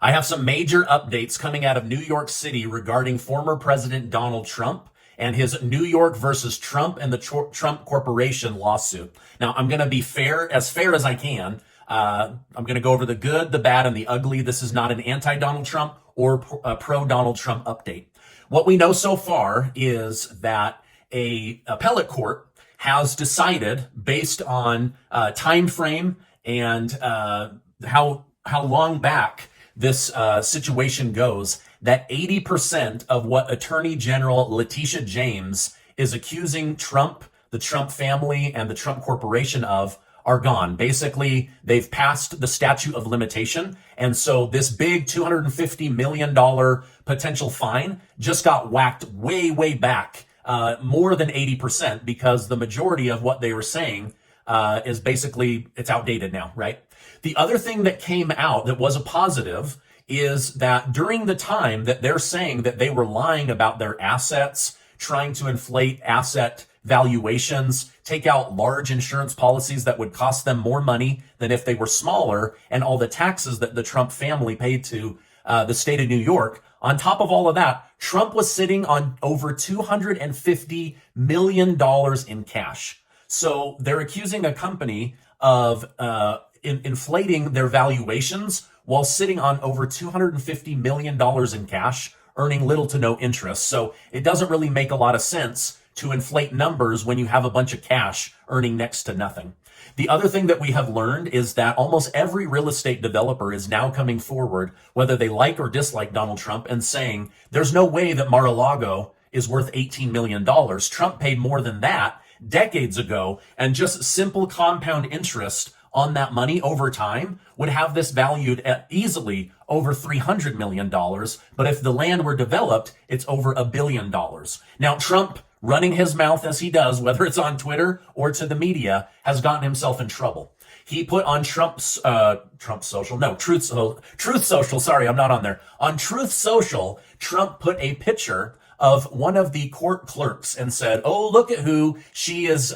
I have some major updates coming out of New York City regarding former President Donald Trump and his New York versus Trump and the Trump Corporation lawsuit. Now, I'm going to be fair as I can. I'm going to go over the good, the bad, and the ugly. This is not an anti-Donald Trump or pro-Donald Trump update. What we know so far is that a appellate court has decided, based on time frame and how long back this situation goes, that 80% of what Attorney General Leticia James is accusing Trump, the Trump family, and the Trump Corporation of are gone. Basically, they've passed the statute of limitation. And so this big $250 million potential fine just got whacked way, way back, more than 80%, because the majority of what they were saying is basically, it's outdated now, right? The other thing that came out that was a positive is that during the time that they're saying that they were lying about their assets, trying to inflate asset valuations, take out large insurance policies that would cost them more money than if they were smaller, and all the taxes that the Trump family paid to the state of New York. On top of all of that, Trump was sitting on over $250 million in cash. So they're accusing a company of inflating their valuations while sitting on over $250 million in cash, earning little to no interest. So it doesn't really make a lot of sense to inflate numbers when you have a bunch of cash earning next to nothing. The other thing that we have learned is that almost every real estate developer is now coming forward, whether they like or dislike Donald Trump, and saying there's no way that Mar-a-Lago is worth $18 million. Trump paid more than that decades ago, and just simple compound interest on that money over time would have this valued at easily over $300 million. But if the land were developed, it's over $1 billion. Now, Trump, running his mouth as he does, whether it's on Twitter or to the media, has gotten himself in trouble. He put on Truth Social. Sorry, I'm not on there. On Truth Social, Trump put a picture of one of the court clerks and said, "Oh, look at who she is,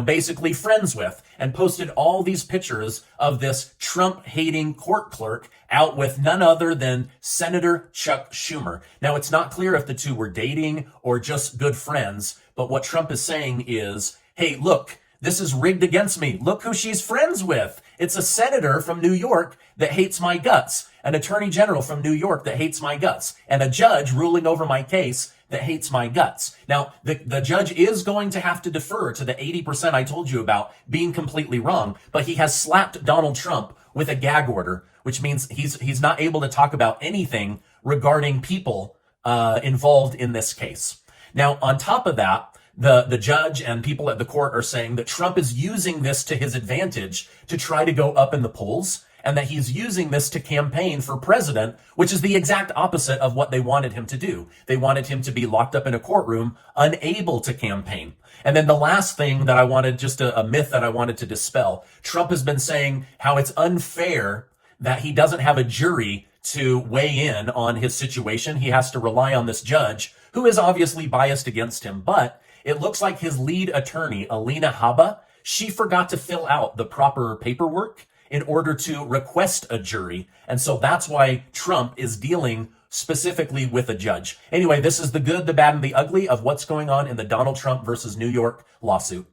basically friends with," and posted all these pictures of this Trump-hating court clerk out with none other than Senator Chuck Schumer. Now, it's not clear if the two were dating or just good friends, but what Trump is saying is, hey, look, this is rigged against me. Look who she's friends with. It's a senator from New York that hates my guts, an attorney general from New York that hates my guts, and a judge ruling over my case that hates my guts. Now, the judge is going to have to defer to the 80% I told you about being completely wrong, but he has slapped Donald Trump with a gag order, which means he's not able to talk about anything regarding people involved in this case. Now, on top of that, the judge and people at the court are saying that Trump is using this to his advantage to try to go up in the polls, and that he's using this to campaign for president, which is the exact opposite of what they wanted him to do. They wanted him to be locked up in a courtroom, unable to campaign. And then the last thing that I wanted, just a myth that I wanted to dispel, Trump has been saying how it's unfair that he doesn't have a jury to weigh in on his situation. He has to rely on this judge, who is obviously biased against him. But it looks like his lead attorney, Alina Habba, she forgot to fill out the proper paperwork in order to request a jury. And so that's why Trump is dealing specifically with a judge. Anyway, this is the good, the bad, and the ugly of what's going on in the Donald Trump versus New York lawsuit.